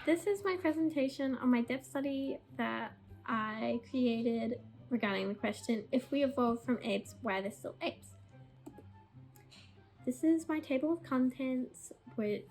This is my presentation on my depth study that I created regarding the question, if we evolved from apes, why are there still apes? This is my table of contents, which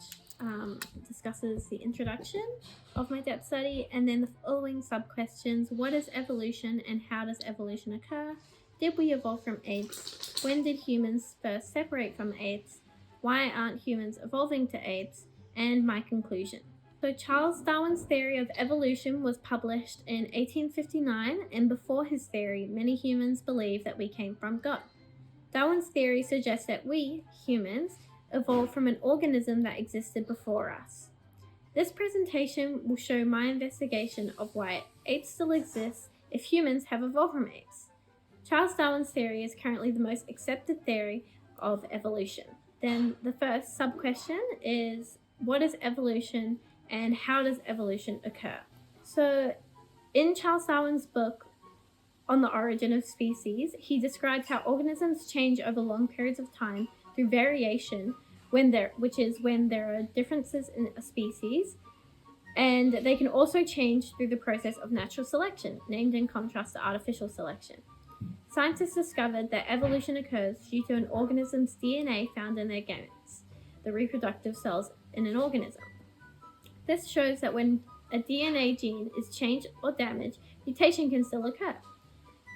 discusses the introduction of my depth study, and then the following sub-questions: what is evolution and how does evolution occur? Did we evolve from apes? When did humans first separate from apes? Why aren't humans evolving to apes? And my conclusion. So Charles Darwin's theory of evolution was published in 1859, and before his theory, many humans believed that we came from God. Darwin's theory suggests that we, humans, evolved from an organism that existed before us. This presentation will show my investigation of why apes still exist if humans have evolved from apes. Charles Darwin's theory is currently the most accepted theory of evolution. Then the first sub-question is, what is evolution and how does evolution occur? So in Charles Darwin's book on the origin of species, he describes how organisms change over long periods of time through variation, which is when there are differences in a species, and they can also change through the process of natural selection, named in contrast to artificial selection. Scientists discovered that evolution occurs due to an organism's DNA found in their gametes, the reproductive cells in an organism. This shows that when a DNA gene is changed or damaged, mutation can still occur.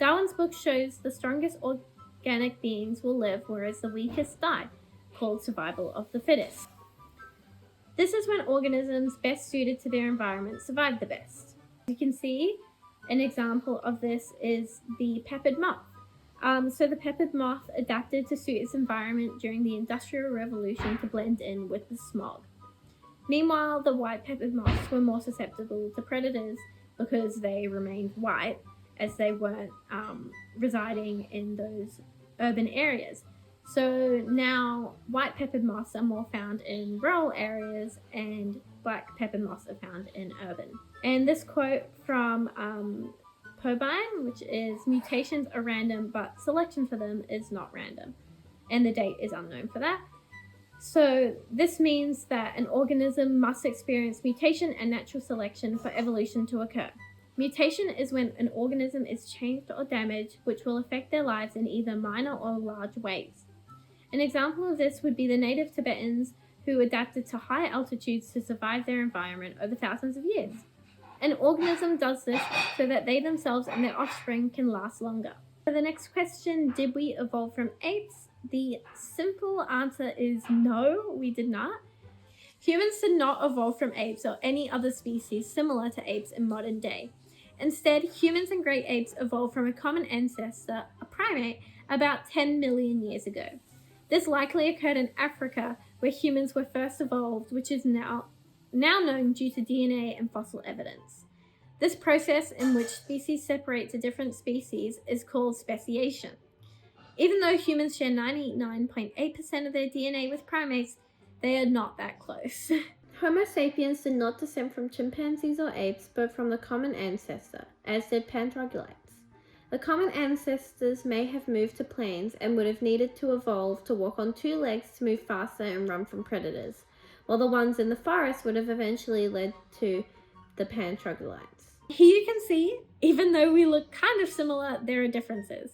Darwin's book shows the strongest organic beings will live, whereas the weakest die, called survival of the fittest. This is when organisms best suited to their environment survive the best. You can see an example of this is the peppered moth. So the peppered moth adapted to suit its environment during the Industrial Revolution to blend in with the smog. Meanwhile, the white peppered moths were more susceptible to predators because they remained white, as they weren't residing in those urban areas. So now white peppered moths are more found in rural areas and black peppered moths are found in urban. And this quote from Pobine, which is, mutations are random, but selection for them is not random. And the date is unknown for that. So this means that an organism must experience mutation and natural selection for evolution to occur. Mutation is when an organism is changed or damaged, which will affect their lives in either minor or large ways. An example of this would be the native Tibetans who adapted to high altitudes to survive their environment over thousands of years. An organism does this so that they themselves and their offspring can last longer. For the next question, did we evolve from apes? The simple answer is no, we did not. Humans did not evolve from apes or any other species similar to apes in modern day. Instead, humans and great apes evolved from a common ancestor, a primate, about 10 million years ago. This likely occurred in Africa, where humans were first evolved, which is now known due to DNA and fossil evidence. This process in which species separate to different species is called speciation. Even though humans share 99.8% of their DNA with primates, they are not that close. Homo sapiens did not descend from chimpanzees or apes, but from the common ancestor, as did Pantroglodytes. The common ancestors may have moved to plains and would have needed to evolve to walk on two legs to move faster and run from predators, while the ones in the forest would have eventually led to the Pantroglodytes. Here you can see, even though we look kind of similar, there are differences.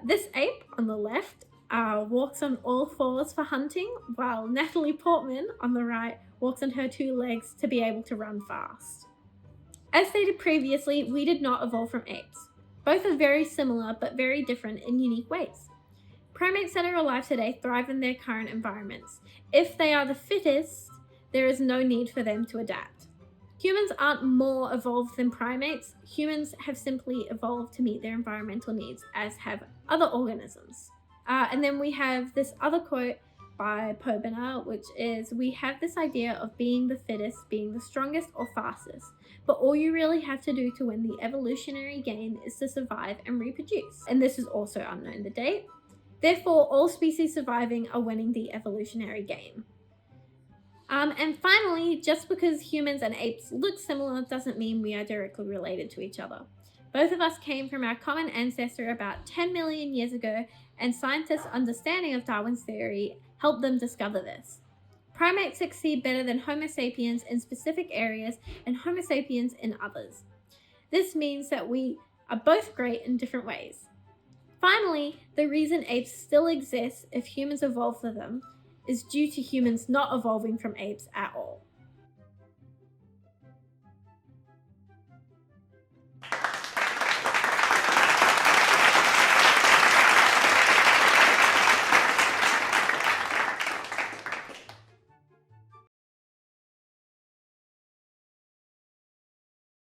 This ape on the left walks on all fours for hunting, while Natalie Portman on the right walks on her two legs to be able to run fast. As stated previously, we did not evolve from apes. Both are very similar but very different in unique ways. Primates that are alive today thrive in their current environments. If they are the fittest, there is no need for them to adapt. Humans aren't more evolved than primates. Humans have simply evolved to meet their environmental needs, as have other organisms. And then we have this other quote by Pobina, which is, we have this idea of being the fittest, being the strongest or fastest, but all you really have to do to win the evolutionary game is to survive and reproduce. And this is also unknown the date. Therefore, all species surviving are winning the evolutionary game. And finally, just because humans and apes look similar doesn't mean we are directly related to each other. Both of us came from our common ancestor about 10 million years ago, and scientists' understanding of Darwin's theory helped them discover this. Primates succeed better than Homo sapiens in specific areas and Homo sapiens in others. This means that we are both great in different ways. Finally, the reason apes still exist if humans evolve for them is due to humans not evolving from apes at all.